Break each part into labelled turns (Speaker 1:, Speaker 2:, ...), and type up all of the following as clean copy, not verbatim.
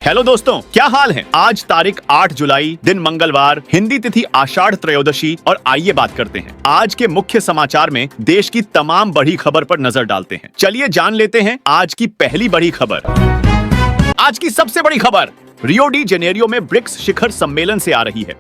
Speaker 1: Hello दोस्तों, क्या हाल है। आज तारीख 8 जुलाई, दिन मंगलवार, हिंदी तिथि आषाढ़ त्रयोदशी। और आइए बात करते हैं आज के मुख्य समाचार में देश की तमाम बड़ी खबर पर नजर डालते हैं। चलिए जान लेते हैं आज की पहली बड़ी खबर। आज की सबसे बड़ी खबर रियो डी जेनेरियो में ब्रिक्स शिखर सम्मेलन से आ रही है,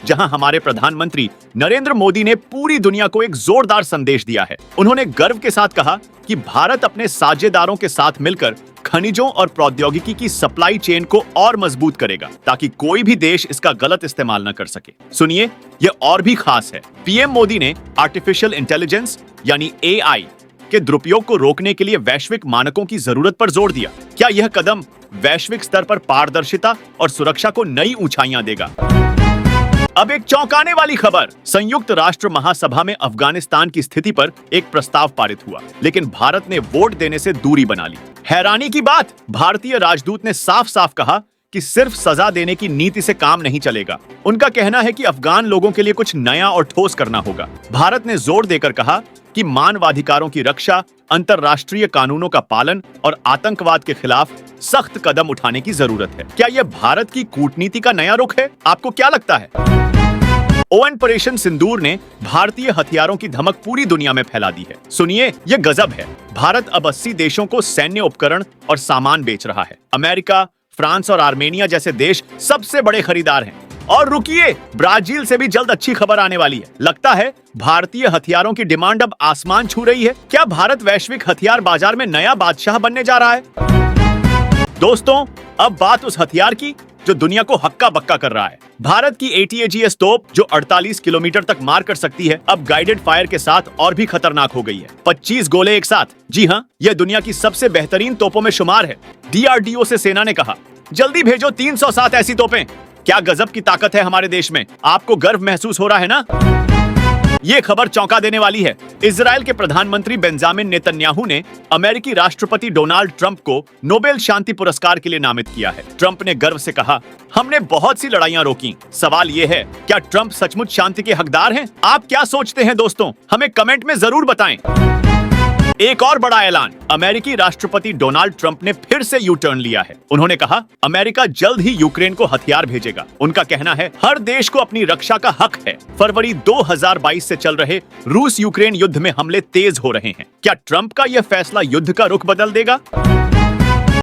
Speaker 1: जहां हमारे प्रधानमंत्री नरेंद्र मोदी ने पूरी दुनिया को एक जोरदार संदेश दिया है। उन्होंने गर्व के साथ कहा कि भारत अपने साझेदारों के साथ मिलकर खनिजों और प्रौद्योगिकी की सप्लाई चेन को और मजबूत करेगा, ताकि कोई भी देश इसका गलत इस्तेमाल न कर सके। सुनिए, यह और भी खास है। पीएम मोदी ने आर्टिफिशियल इंटेलिजेंस यानी एआई के दुरुपयोग को रोकने के लिए वैश्विक मानकों की जरूरत पर जोर दिया। क्या यह कदम वैश्विक स्तर पर पारदर्शिता और सुरक्षा को नई ऊंचाइयां देगा? अब एक चौंकाने वाली खबर। संयुक्त राष्ट्र महासभा में अफगानिस्तान की स्थिति पर एक प्रस्ताव पारित हुआ, लेकिन भारत ने वोट देने से दूरी बना ली। हैरानी की बात, भारतीय राजदूत ने साफ साफ कहा कि सिर्फ सजा देने की नीति से काम नहीं चलेगा। उनका कहना है कि अफगान लोगों के लिए कुछ नया और ठोस करना होगा। भारत ने जोर देकर कहा कि मानवाधिकारों की रक्षा, अंतर्राष्ट्रीय कानूनों का पालन और आतंकवाद के खिलाफ सख्त कदम उठाने की जरूरत है। क्या यह भारत की कूटनीति का नया रुख है? आपको क्या लगता है? ऑपरेशन सिंदूर ने भारतीय हथियारों की धमक पूरी दुनिया में फैला दी है। सुनिए, यह गजब है। भारत अब 80 देशों को सैन्य उपकरण और सामान बेच रहा है। अमेरिका, फ्रांस और आर्मेनिया जैसे देश सबसे बड़े खरीदार हैं। और रुकिए, ब्राजील से भी जल्द अच्छी खबर आने वाली है। लगता है भारतीय हथियारों की डिमांड अब आसमान छू रही है। क्या भारत वैश्विक हथियार बाजार में नया बादशाह बनने जा रहा है? दोस्तों, अब बात उस हथियार की जो दुनिया को हक्का बक्का कर रहा है। भारत की ATAGS तोप, जो 48 किलोमीटर तक मार कर सकती है, अब गाइडेड फायर के साथ और भी खतरनाक हो गई है। 25 गोले एक साथ। जी हाँ, यह दुनिया की सबसे बेहतरीन तोपों में शुमार है। DRDO से सेना ने कहा, जल्दी भेजो 307 ऐसी तोपें। क्या गजब की ताकत है हमारे देश में। आपको गर्व महसूस हो रहा है ना? ये खबर चौंका देने वाली है। इजराइल के प्रधानमंत्री बेंजामिन नेतन्याहू ने अमेरिकी राष्ट्रपति डोनाल्ड ट्रंप को नोबेल शांति पुरस्कार के लिए नामित किया है। ट्रंप ने गर्व से कहा, हमने बहुत सी लड़ाइयां रोकी। सवाल ये है, क्या ट्रंप सचमुच शांति के हकदार हैं? आप क्या सोचते हैं दोस्तों? हमें कमेंट में जरूर बताएं। एक और बड़ा ऐलान। अमेरिकी राष्ट्रपति डोनाल्ड ट्रंप ने फिर से यू टर्न लिया है। उन्होंने कहा, अमेरिका जल्द ही यूक्रेन को हथियार भेजेगा। उनका कहना है, हर देश को अपनी रक्षा का हक है। फरवरी 2022 से चल रहे रूस यूक्रेन युद्ध में हमले तेज हो रहे हैं। क्या ट्रंप का यह फैसला युद्ध का रुख बदल देगा?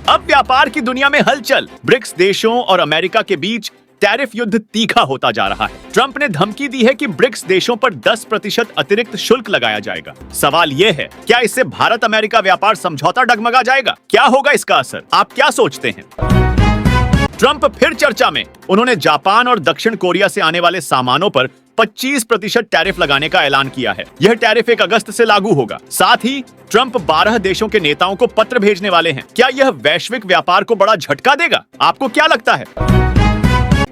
Speaker 1: अब व्यापार की दुनिया में हलचल। ब्रिक्स देशों और अमेरिका के बीच टैरिफ युद्ध तीखा होता जा रहा है। ट्रंप ने धमकी दी है कि ब्रिक्स देशों पर 10% अतिरिक्त शुल्क लगाया जाएगा। सवाल यह है, क्या इससे भारत अमेरिका व्यापार समझौता डगमगा जाएगा? क्या होगा इसका असर? आप क्या सोचते हैं? ट्रंप फिर चर्चा में। उन्होंने जापान और दक्षिण कोरिया से आने वाले सामानों पर 25% टैरिफ लगाने का ऐलान किया है। यह टैरिफ 1 अगस्त से लागू होगा। साथ ही ट्रंप 12 देशों के नेताओं को पत्र भेजने वाले हैं। क्या यह वैश्विक व्यापार को बड़ा झटका देगा? आपको क्या लगता है?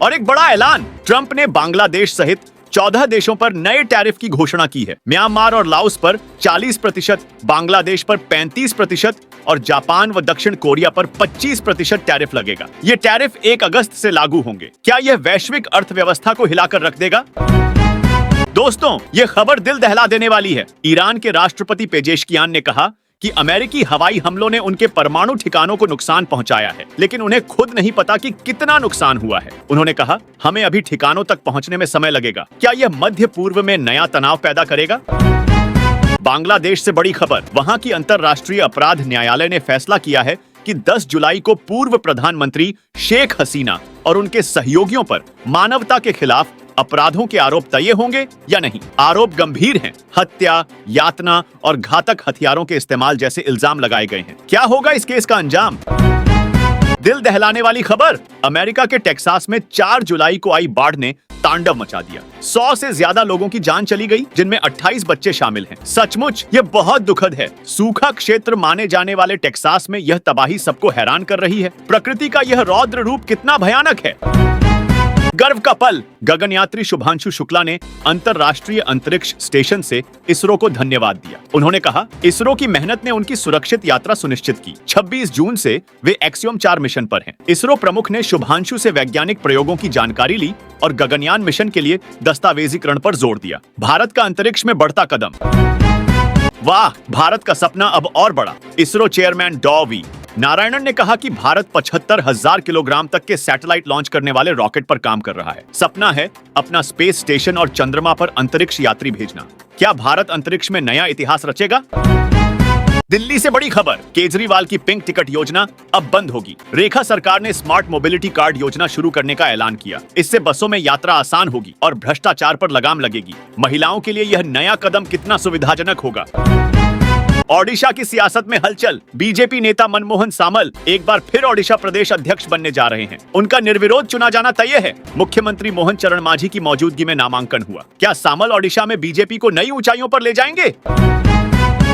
Speaker 1: और एक बड़ा ऐलान, ट्रंप ने बांग्लादेश सहित 14 देशों पर नए टैरिफ की घोषणा की है। म्यांमार और लाओस पर 40%, बांग्लादेश पर 35% और जापान व दक्षिण कोरिया पर 25% टैरिफ लगेगा। ये टैरिफ 1 अगस्त से लागू होंगे। क्या यह वैश्विक अर्थव्यवस्था को हिलाकर रख देगा? दोस्तों, ये खबर दिल दहला देने वाली है। ईरान के राष्ट्रपति पेजेशकियान ने कहा कि अमेरिकी हवाई हमलों ने उनके परमाणु ठिकानों को नुकसान पहुंचाया है, लेकिन उन्हें खुद नहीं पता कि कितना नुकसान हुआ है। उन्होंने कहा, हमें अभी ठिकानों तक पहुंचने में समय लगेगा। क्या यह मध्य पूर्व में नया तनाव पैदा करेगा? बांग्लादेश से बड़ी खबर। वहां की अंतर्राष्ट्रीय अपराध न्यायालय ने फैसला किया है कि 10 जुलाई को पूर्व प्रधानमंत्री शेख हसीना और उनके सहयोगियों पर मानवता के खिलाफ अपराधों के आरोप तय होंगे या नहीं। आरोप गंभीर हैं। हत्या, यातना और घातक हथियारों के इस्तेमाल जैसे इल्जाम लगाए गए हैं। क्या होगा इस केस का अंजाम? दिल दहलाने वाली खबर। अमेरिका के टेक्सास में 4 जुलाई को आई बाढ़ ने तांडव मचा दिया। 100 से ज्यादा लोगों की जान चली गई, जिनमें 28 बच्चे शामिल हैं। सचमुच ये बहुत दुखद है। सूखा क्षेत्र माने जाने वाले टेक्सास में यह तबाही सबको हैरान कर रही है। प्रकृति का यह रौद्र रूप कितना भयानक है। गर्व का पल। गगनयात्री शुभांशु शुक्ला ने अंतरराष्ट्रीय अंतरिक्ष स्टेशन से इसरो को धन्यवाद दिया। उन्होंने कहा, इसरो की मेहनत ने उनकी सुरक्षित यात्रा सुनिश्चित की। 26 जून से वे एक्सियोम 4 मिशन पर हैं। इसरो प्रमुख ने शुभांशु से वैज्ञानिक प्रयोगों की जानकारी ली और गगनयान मिशन के लिए दस्तावेजीकरण पर जोर दिया। भारत का अंतरिक्ष में बढ़ता कदम। वाह, भारत का सपना अब और बड़ा। इसरो चेयरमैन डॉ वी नारायणन ने कहा कि भारत 75,000 किलोग्राम तक के सैटेलाइट लॉन्च करने वाले रॉकेट पर काम कर रहा है। सपना है अपना स्पेस स्टेशन और चंद्रमा पर अंतरिक्ष यात्री भेजना। क्या भारत अंतरिक्ष में नया इतिहास रचेगा? दिल्ली से बड़ी खबर, केजरीवाल की पिंक टिकट योजना अब बंद होगी। रेखा सरकार ने स्मार्ट मोबिलिटी कार्ड योजना शुरू करने का ऐलान किया। इससे बसों में यात्रा आसान होगी और भ्रष्टाचार पर लगाम लगेगी। महिलाओं के लिए यह नया कदम कितना सुविधाजनक होगा। ओडिशा की सियासत में हलचल, बीजेपी नेता मनमोहन सामल एक बार फिर ओडिशा प्रदेश अध्यक्ष बनने जा रहे हैं। उनका निर्विरोध चुना जाना तय है। मुख्यमंत्री मोहन चरण मांझी की मौजूदगी में नामांकन हुआ। क्या सामल ओडिशा में बीजेपी को नई ऊंचाइयों पर ले जाएंगे?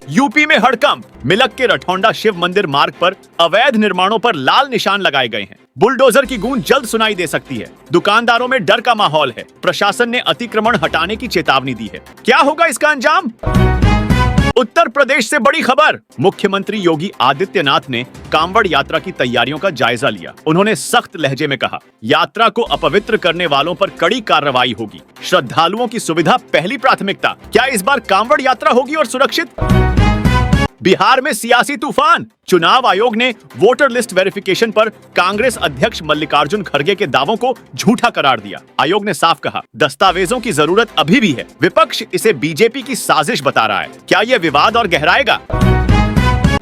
Speaker 1: यूपी में हड़कंप, मिलक के रठौंडा शिव मंदिर मार्ग पर अवैध निर्माणों पर लाल निशान लगाए गए हैं। बुलडोजर की गूंज जल्द सुनाई दे सकती है। दुकानदारों में डर का माहौल है। प्रशासन ने अतिक्रमण हटाने की चेतावनी दी है। क्या होगा इसका अंजाम? उत्तर प्रदेश से बड़ी खबर, मुख्यमंत्री योगी आदित्यनाथ ने कांवड़ यात्रा की तैयारियों का जायजा लिया। उन्होंने सख्त लहजे में कहा, यात्रा को अपवित्र करने वालों पर कड़ी कार्रवाई होगी। श्रद्धालुओं की सुविधा पहली प्राथमिकता। क्या इस बार कांवड़ यात्रा होगी और सुरक्षित? बिहार में सियासी तूफान, चुनाव आयोग ने वोटर लिस्ट वेरिफिकेशन पर कांग्रेस अध्यक्ष मल्लिकार्जुन खड़गे के दावों को झूठा करार दिया। आयोग ने साफ कहा, दस्तावेजों की जरूरत अभी भी है। विपक्ष इसे बीजेपी की साजिश बता रहा है। क्या यह विवाद और गहराएगा?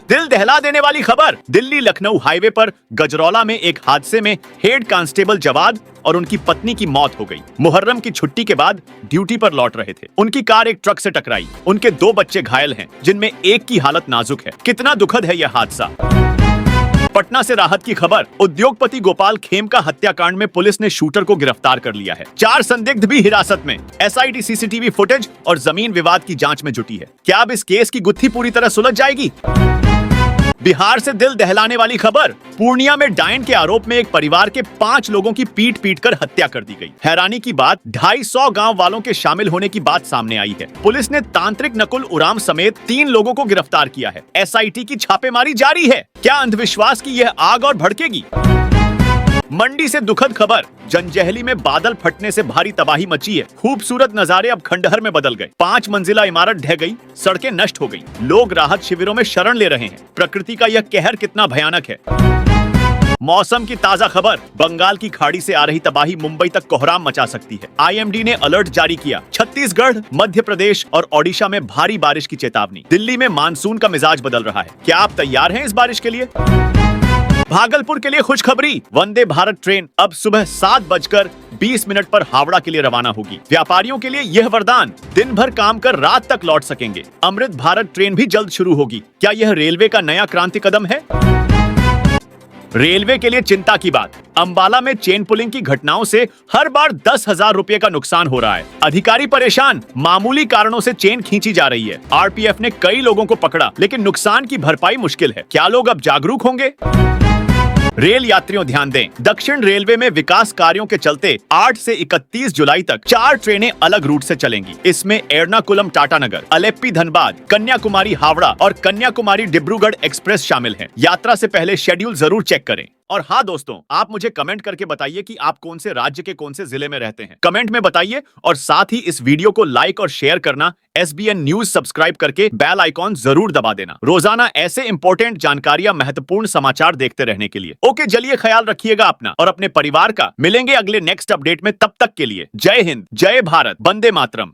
Speaker 1: दिल दहला देने वाली खबर, दिल्ली लखनऊ हाईवे पर गजरौला में एक हादसे में हेड कांस्टेबल जवाद और उनकी पत्नी की मौत हो गई। मुहर्रम की छुट्टी के बाद ड्यूटी पर लौट रहे थे। उनकी कार एक ट्रक से टकराई। उनके 2 बच्चे घायल हैं, जिनमें एक की हालत नाजुक है। कितना दुखद है यह हादसा। पटना से राहत की खबर, उद्योगपति गोपाल खेमका हत्याकांड में पुलिस ने शूटर को गिरफ्तार कर लिया है। 4 संदिग्ध भी हिरासत में। एसआईटी सीसीटीवी फुटेज और जमीन विवाद की जांच में जुटी है। क्या अब इस केस की गुत्थी पूरी तरह सुलझ जाएगी? बिहार से दिल दहलाने वाली खबर, पूर्णिया में डायन के आरोप में एक परिवार के 5 लोगों की पीट कर हत्या कर दी गई। हैरानी की बात, 250 गांव वालों के शामिल होने की बात सामने आई है। पुलिस ने तांत्रिक नकुल उराम समेत 3 लोगों को गिरफ्तार किया है। एसआईटी की छापेमारी जारी है। क्या अंधविश्वास की यह आग और भड़केगी? मंडी से दुखद खबर, जंजैहली में बादल फटने से भारी तबाही मची है। खूबसूरत नजारे अब खंडहर में बदल गए। 5 मंजिला इमारत ढह गई, सड़कें नष्ट हो गई। लोग राहत शिविरों में शरण ले रहे हैं। प्रकृति का यह कहर कितना भयानक है। मौसम की ताजा खबर, बंगाल की खाड़ी से आ रही तबाही मुंबई तक कोहराम मचा सकती है। आईएमडी ने अलर्ट जारी किया। छत्तीसगढ़, मध्य प्रदेश और ओडिशा में भारी बारिश की चेतावनी। दिल्ली में मानसून का मिजाज बदल रहा है। क्या आप तैयार हैं इस बारिश के लिए? भागलपुर के लिए खुशखबरी, वंदे भारत ट्रेन अब सुबह 7:20 पर हावड़ा के लिए रवाना होगी। व्यापारियों के लिए यह वरदान, दिन भर काम कर रात तक लौट सकेंगे। अमृत भारत ट्रेन भी जल्द शुरू होगी। क्या यह रेलवे का नया क्रांति कदम है? रेलवे के लिए चिंता की बात, अंबाला में चेन पुलिंग की घटनाओं से हर बार 10,000 रुपए का नुकसान हो रहा है। अधिकारी परेशान, मामूली कारणों से चेन खींची जा रही है। आरपीएफ ने कई लोगों को पकड़ा, लेकिन नुकसान की भरपाई मुश्किल है। क्या लोग अब जागरूक होंगे? रेल यात्रियों ध्यान दें, दक्षिण रेलवे में विकास कार्यों के चलते 8 से 31 जुलाई तक 4 ट्रेनें अलग रूट से चलेंगी। इसमें एर्नाकुलम टाटानगर, अलेप्पी धनबाद, कन्याकुमारी हावड़ा और कन्याकुमारी डिब्रूगढ़ एक्सप्रेस शामिल हैं। यात्रा से पहले शेड्यूल जरूर चेक करें। और हाँ दोस्तों, आप मुझे कमेंट करके बताइए कि आप कौन से राज्य के कौन से जिले में रहते हैं। कमेंट में बताइए और साथ ही इस वीडियो को लाइक और शेयर करना, SBN न्यूज सब्सक्राइब करके बेल आइकॉन जरूर दबा देना। रोजाना ऐसे इंपॉर्टेंट जानकारियां, महत्वपूर्ण समाचार देखते रहने के लिए। ओके, चलिए ख्याल रखिएगा अपना और अपने परिवार का। मिलेंगे अगले नेक्स्ट अपडेट में, तब तक के लिए जय हिंद, जय भारत, वंदे मातरम।